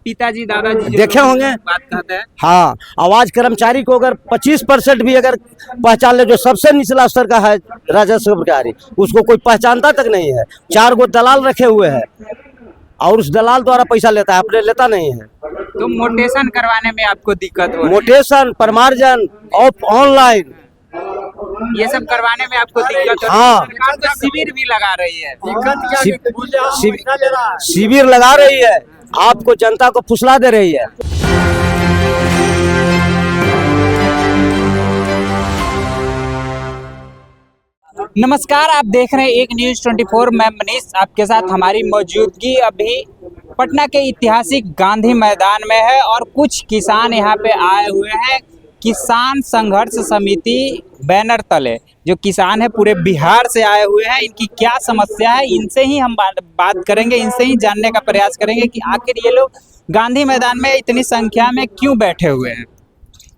पिताजी दादाजी देखे होंगे। बात करते हैं। हाँ, आवाज कर्मचारी को अगर 25% भी अगर पहचान ले, जो सबसे निचला स्तर का है राजस्व कर्मचारी, उसको कोई पहचानता तक नहीं है। 4 गो दलाल रखे हुए हैं और उस दलाल द्वारा पैसा लेता है, अपने लेता नहीं है। तो मोटेशन करवाने में आपको दिक्कत हो रही है? मोटेशन, प्रमार्जन और ऑनलाइन ये सब करवाने में आपको दिक्कत हो रही है? हाँ। सरकार तो शिविर भी लगा रही है। शिविर लगा रही है, आपको जनता को फुसला दे रही है। नमस्कार, आप देख रहे हैं एक न्यूज़ 24। मैं मनीष आपके साथ। हमारी मौजूदगी अभी पटना के ऐतिहासिक गांधी मैदान में है और कुछ किसान यहाँ पे आए हुए हैं किसान संघर्ष समिति बैनर तले। जो किसान है पूरे बिहार से आए हुए हैं, इनकी क्या समस्या है इनसे ही हम बात करेंगे, इनसे ही जानने का प्रयास करेंगे कि आखिर ये लोग गांधी मैदान में इतनी संख्या में क्यों बैठे हुए हैं,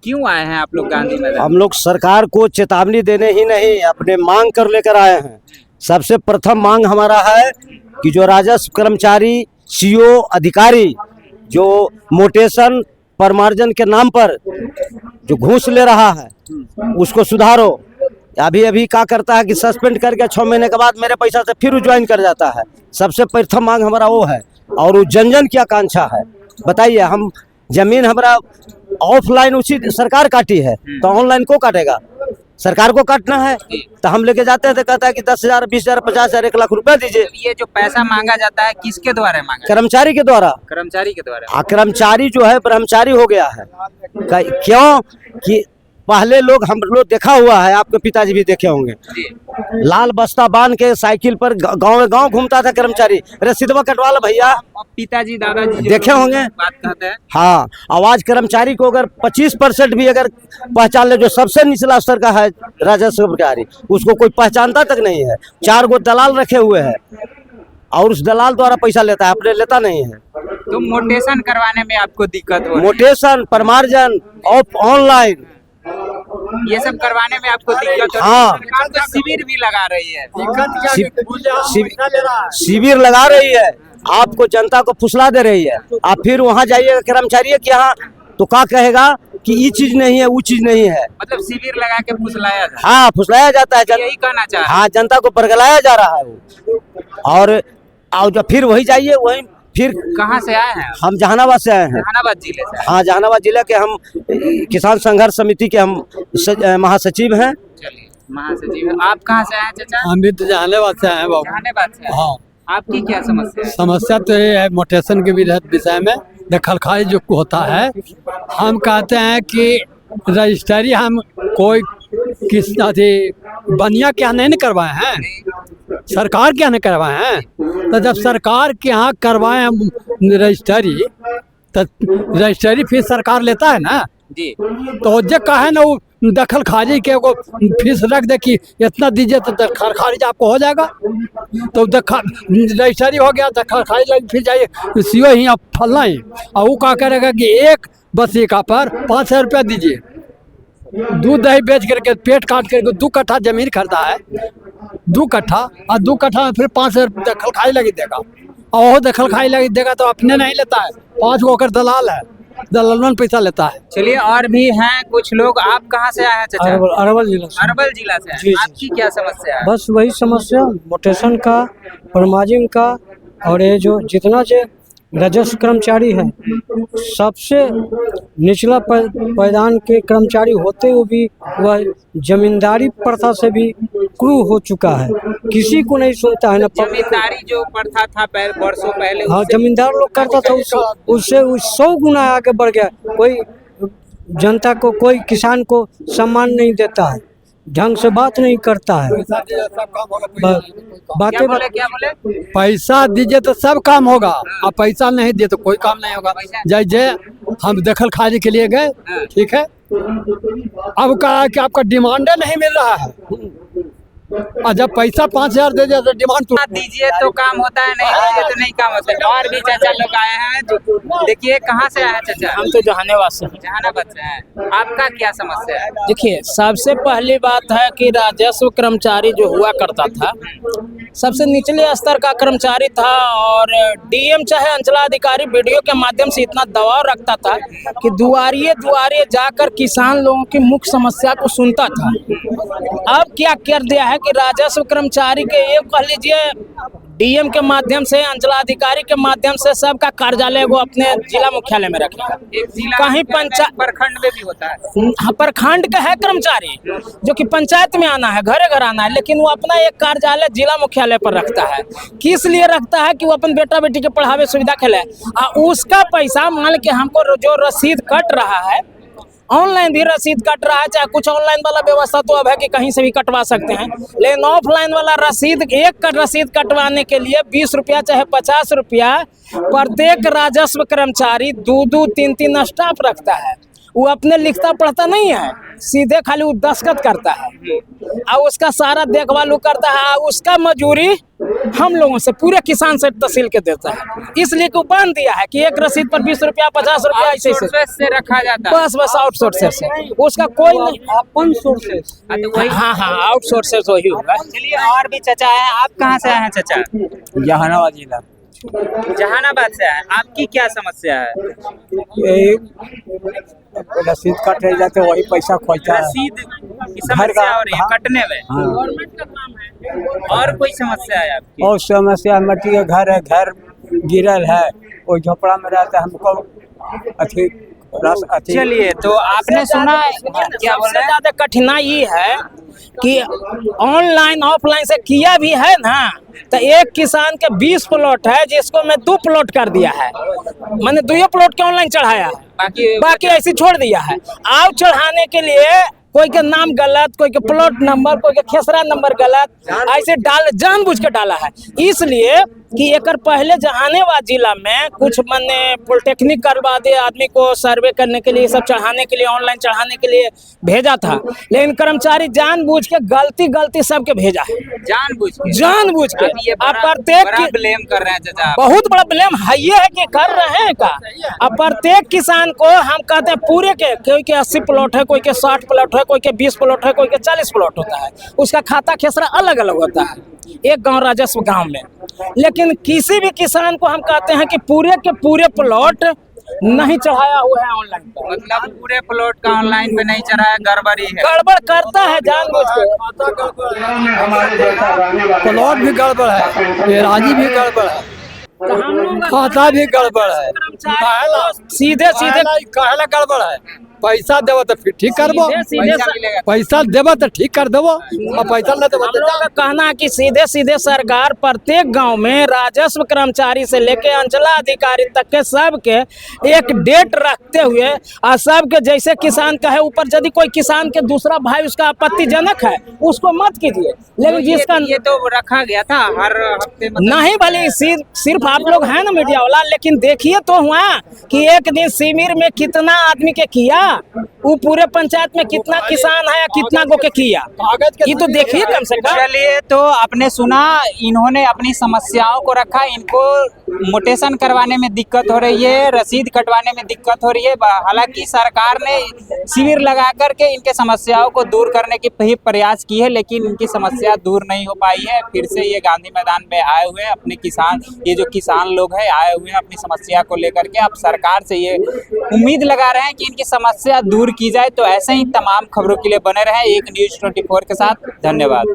क्यों आए हैं आप लोग गांधी मैदान? हम लोग सरकार को चेतावनी देने ही नहीं, अपने मांग कर लेकर आए हैं। सबसे प्रथम मांग हमारा है कि जो राजस्व कर्मचारी, सीओ अधिकारी जो मोटेशन परमार्जन के नाम पर जो घूस ले रहा है उसको सुधारो। अभी क्या करता है कि सस्पेंड करके 6 महीने के बाद मेरे पैसा से फिर ज्वाइन कर जाता है। सबसे प्रथम मांग हमारा वो है। और वो जन जन की आकांक्षा है। बताइए, हम जमीन हमारा ऑफलाइन उसी सरकार काटी है तो ऑनलाइन को काटेगा? सरकार को काटना है तो हम लेके जाते हैं तो कहता है कि 10,000, 20,000, 50,000, 1 लाख रुपया दीजिए। ये जो पैसा मांगा जाता है किसके द्वारा मांगा? कर्मचारी के द्वारा। कर्मचारी के द्वारा। कर्मचारी जो है ब्रह्मचारी हो गया है। क्यों कि पहले लोग, हम लोग देखा हुआ है, आपके पिताजी भी देखे होंगे, लाल बस्ता बांध के साइकिल पर गांव घूमता था कर्मचारी। रसीदवा कटवा लो भैया। पिताजी दादाजी देखे होंगे। बात करते हैं। हाँ, आवाज कर्मचारी को अगर 25% भी अगर पहचान ले, जो सबसे निचला स्तर का है राजस्व कर्मचारी, उसको कोई पहचानता तक नहीं है। 4 गो दलाल रखे हुए हैं और उस दलाल द्वारा पैसा लेता है, अपने लेता नहीं है। तो मोटेशन करवाने में आपको दिक्कत हो रही है? मोटेशन, प्रमार्जन और ऑनलाइन ये सब करवाने में आपको दिक्कत हो रही है? हाँ। सरकार तो शिविर भी लगा रही है। शिविर लगा रही है, आपको जनता को फुसला दे रही है। आप फिर वहाँ जाइएगा कर्मचारी के यहाँ तो क्या कहेगा कि ये चीज नहीं है, वो चीज नहीं है। मतलब शिविर लगा के फुसलाया जाता हाँ, फुसलाया जाता है। यही कहना चाह रहे हैं? हाँ, जनता को बरगलाया जा रहा है वो। और जब फिर वही जाइए, वही फिर। कहाँ से आए हैं? हम जहानाबाद से आए हैं। जहानाबाद जिले से? हाँ, जहानाबाद जिले के हम किसान संघर्ष समिति के हम महासचिव हैं। चलिए, महासचिव। आप कहाँ से आए हैं चाचा? हम भी तो जहानाबाद से आए हैं बाबू। जहानाबाद से? हाँ, आपकी क्या समस्या है? समस्या तो ये है मोटेशन के विषय में दखलखारी जो होता है। हम कहते हैं कि रजिस्ट्री हम कोई किस बनिया क्या नहीं करवाए हैं, सरकार क्या नहीं करवाए हैं। तो जब सरकार के यहाँ करवाए हम रजिस्ट्री, तो रजिस्ट्री फीस सरकार लेता है ना जी। तो जो कहे ना वो दखल खारिज के को फीस रख दे कि इतना दीजिए तो दखल खारिज आपको हो जाएगा। तो रजिस्ट्री हो गया, दखल खारिज लगी, फिर जाइए सीओ ही आप फलना ही, और वो क्या करेगा कि एक बसिका पर 5,000 रुपया दीजिए। दूध दही बेच करके पेट काट करके 2 कट्ठा जमीन खरीदा है, 2 कट्ठा, और 2 कट्ठा में फिर 5,000 दखल खाई लगी देगा। और वो दखल खाई लगी देगा तो अपने नहीं लेता है, 5 गो दलाल है, दलालन पैसा लेता है। चलिए, और भी हैं कुछ लोग। आप कहाँ से आए हैं चाचा? अरवल जिला से। अरवल जिला से? जी, जी। आपकी क्या समस्या है? बस वही समस्या मोटेशन का, परमाजिम का, और ये जो जितना जो राजस्व कर्मचारी है, सबसे निचला पैदान के कर्मचारी होते हुए भी वह जमींदारी प्रथा से भी क्रू हो चुका है। किसी को नहीं सुनता है ना। जमींदारी जो प्रथा था वर्षों पहले, हाँ, जमींदार लोग करता था, उससे 100 गुना आगे बढ़ गया। कोई जनता को, कोई किसान को सम्मान नहीं देता है, ढंग से बात नहीं करता है। क्या बोले? पैसा दीजिए तो सब काम होगा, और पैसा नहीं दिए तो कोई काम नहीं होगा। जय हम दखल खारी के लिए गए, ठीक है, अब कहा कि आपका डिमांडे नहीं मिल रहा है, और जब पैसा 5,000 दे दिया तो डिमांड तो दीजिए तो काम होता है, नहीं दीजिए तो नहीं काम होता है। और भी चाचा लोग आए हैं। देखिए, कहाँ से आए हैं चाचा? हम तो जहानाबाद से हैं। जहानाबाद से हैं। आपका क्या समस्या है? देखिए, सबसे पहली बात है कि राजस्व कर्मचारी जो हुआ करता था सबसे निचले स्तर का कर्मचारी था और डीएम चाहे अंचलाधिकारी वीडियो के माध्यम से इतना दबाव रखता था कि दुआरिये दुआरिये जाकर किसान लोगों की मुख्य समस्या को सुनता था। अब क्या कर दिया है कि राजस्व कर्मचारी के ये कह लीजिए डीएम के माध्यम से, अंचलाधिकारी के माध्यम से सबका कार्यालय वो अपने जिला मुख्यालय में रखेगा। कहीं पंचायत प्रखंड में भी होता है। हाँ, प्रखंड का है कर्मचारी जो कि पंचायत में आना है, घरे घर आना है, लेकिन वो अपना एक कार्यालय जिला मुख्यालय पर रखता है। किस लिए रखता है कि वो अपन बेटा बेटी के पढ़ावे सुविधा खेले। उसका पैसा मान के हमको जो रसीद कट रहा है, ऑनलाइन भी रसीद कट रहा है, चाहे कुछ ऑनलाइन वाला व्यवस्था तो अब है कि कहीं से भी कटवा सकते हैं, लेकिन ऑफलाइन वाला रसीद, एक रसीद कटवाने के लिए 20 रुपया चाहे 50 रुपया प्रत्येक राजस्व कर्मचारी 2-2, 3-3 स्टाफ रखता है। वो अपने लिखता पढ़ता नहीं है, सीधे खाली वो दस्तखत करता है और उसका सारा देखभाल वो करता है। उसका मजूरी हम लोगों से, पूरे किसान से तहसील के देता है। इसलिए को बांध दिया है कि एक रसीद पर 20 रुपया 50 रुपया ऐसे से रखा जाता है। बस आउटसोर्सेस से, उसका कोई नहीं, अपन सोर्सेस। हाँ, आउटसोर्सेस वही होगा। चलिए, और भी चचा है। आप कहाँ से आए हैं चचा? जहानाबाद जिला। जहानाबाद से आए। आपकी क्या समस्या है? रसीद कट रही जाते वही पैसा खोलता है। रसीद की समस्या हो रही है कटने में। गवर्नमेंट का काम है। और कोई समस्या है आपकी? और समस्या मट्टी का घर है, घर गिरल है, वो झोपड़ा में रहता है, हमको अथी चलिए, तो आपने सुना क्या बोल सबसे रहे हैं? ज्यादा कठिनाई ये है कि ऑनलाइन ऑफलाइन से किया भी है ना, तो एक किसान के 20 प्लॉट है जिसको मैं 2 प्लॉट कर दिया है, मैंने 2 प्लॉट के ऑनलाइन चढ़ाया है, बाकी ऐसे छोड़ दिया है। आओ चढ़ाने के लिए कोई के नाम गलत, कोई के प्लॉट नंबर, कोई के खेसरा नंबर गलत, ऐसे जानबूझ के डाला है। इसलिए कि एक पहले जहानाबाद जिला में कुछ मैंने पॉलिटेक्निक करवा दे आदमी को सर्वे करने के लिए, सब चढ़ाने के लिए, ऑनलाइन चढ़ाने के लिए भेजा था, लेकिन कर्मचारी जानबूझ के गलती सबके भेजा है, जानबूझ के। अब प्रत्येक ब्लेम कर रहे हैं चचा, बहुत बड़ा ब्लेम है ये है कि कर रहे हैं का। अब प्रत्येक किसान को हम कहते हैं पूरे के, कोई के 80 प्लॉट है, कोई के 60 प्लॉट है, कोई के 20 प्लॉट है, कोई के 40 प्लॉट होता है, उसका खाता खेसरा अलग अलग होता है एक गांव राजस्व गांव में। लेकिन किसी भी किसान को हम कहते हैं कि पूरे के पूरे प्लॉट नहीं चढ़ाया हुआ है ऑनलाइन पर, मतलब पूरे प्लॉट का ऑनलाइन पे नहीं चढ़ाया, गड़बड़ी है, गड़बड़ करता है जानबूझ के। प्लॉट भी गड़बड़ है, राजी भी गड़बड़ है, खाता भी गड़बड़ है। सीधे कहला गड़बड़ है, पैसा देव तो फिर ठीक करबो, पैसा देव तो ठीक कर देवो, और पैसा न देव हम लोगों का कहना है कि सीधे सरकार प्रत्येक गांव में राजस्व कर्मचारी से लेके अंचलाधिकारी तक के सबके एक डेट रखते हुए, और सबके जैसे किसान का है ऊपर, यदि कोई किसान के दूसरा भाई उसका आपत्तिजनक है उसको मत कीजिए, लेकिन जिसका ये तो रखा गया था हर हफ्ते, नहीं भले सिर्फ आप लोग हैं ना मीडिया वाला, लेकिन देखिए तो हुआ कि एक दिन शिविर में कितना आदमी के किया, वो पूरे पंचायत में कितना किसान है, कितना गो के किया, ये तो देखिए कम से कम। चलिए, तो आपने सुना, इन्होंने अपनी समस्याओं को रखा, इनको मोटेशन करवाने में दिक्कत हो रही है, रसीद कटवाने में दिक्कत हो रही है। हालांकि सरकार ने शिविर लगा करके इनके समस्याओं को दूर करने की प्रयास की है, लेकिन इनकी समस्या दूर नहीं हो पाई है। फिर से ये गांधी मैदान में आए हुए हैं, अपने ये जो किसान लोग हैं आए हुए हैं अपनी समस्या को लेकर के। अब सरकार से ये उम्मीद लगा रहे हैं कि इनकी समस्या दूर की जाए। तो ऐसे ही तमाम खबरों के लिए बने रहें एक न्यूज़ 24 के साथ। धन्यवाद।